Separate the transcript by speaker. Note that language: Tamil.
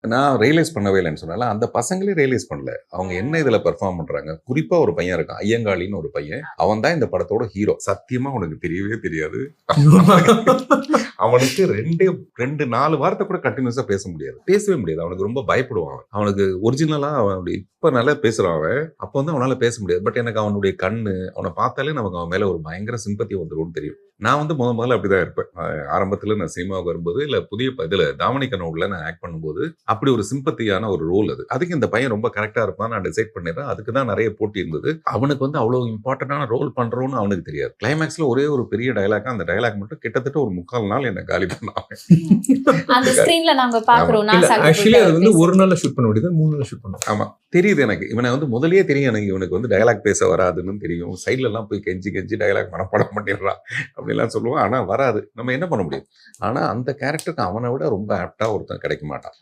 Speaker 1: நான் ரியலைஸ் பண்ணவே இல்லைன்னு சொன்னால, அந்த பசங்களே ரியலைஸ் பண்ணல. அவங்க என்ன இதுல பெர்ஃபார்ம் பண்றாங்க. குறிப்பா ஒரு பையன் இருக்கான். ஐயங்காளின்னு ஒரு பையன். அவன் தான் இந்த படத்தோட ஹீரோ. சத்தியமா உனக்கு தெரியவே தெரியாது. அவனுக்கு 2 4 வார்த்தை கூட கண்டினியூஸா பேச முடியாது. பேசவே முடியாது. அவனுக்கு ரொம்ப பயப்படுவான். அவனுக்கு ஒரிஜினலா அவன் இப்ப நல்லா பேசுறான் அவன். அப்ப வந்து அவனால பேச முடியாது. பட் எனக்கு அவனுடைய கண்ணு, அவன பார்த்தாலே நமக்கு அவன் மேல ஒரு பயங்கர சிம்பத்தி வந்துரும்னு தெரியும். நான் வந்து முதல்ல அப்படிதான் இருப்பேன். ஆரம்பத்துல நான் சினிமாவுக்கு வரும்போது, இல்ல புதிய இதுல தாமணி கனவுல நான் ஆக்ட் பண்ணும்போது, அப்படி ஒரு சிம்பத்தியான ஒரு ரோல் அது. அதுக்கு இந்த பையன் ரொம்ப கரெக்ட்டா இருப்பான்னு நான் டிசைட் பண்ணிடுறேன். அதுக்கு தான் நெறைய போட்டி இருந்தது. அவனுக்கு வந்து அவ்வளவு இம்பார்ட்டன்டான ரோல் பண்றோம்னு அவனுக்கு தெரியாது. கிளைமாக்ஸ்ல ஒரே ஒரு பெரிய டயலாக், அந்த டயலாக் மட்டும் கிட்டத்தட்ட ஒரு 3/4 நாள் என்ன காலி பண்ணான்.
Speaker 2: அந்த ஸ்கிரீன்ல நாங்க பாக்குறோம்.
Speaker 3: இல்ல ஆக்சுவலி அது வந்து ஒரு நாள்ல ஷூட் பண்ண முடியாது, 3 நாள்ல ஷூட் பண்ணுவோம்.
Speaker 1: ஆமா. தெரியுது எனக்கு. இவனை வந்து முதல்லயே தெரியும் எனக்கு இவனுக்கு வந்து டயலாக் பேச வராதுன்னு தெரியும். சைடுல எல்லாம் போய் கெஞ்சி கெஞ்சி டயலாக் மனப்பாடம் பண்ணிடுறான். அப்படிலாம் சொல்லுவான். ஆனா வராது. நம்ம என்ன பண்ண முடியும்? ஆனா அந்த கேரக்டருக்கு அவனை விட ரொம்ப ஆப்ட்டா ஒருத்தன் கிடைக்க மாட்டான்.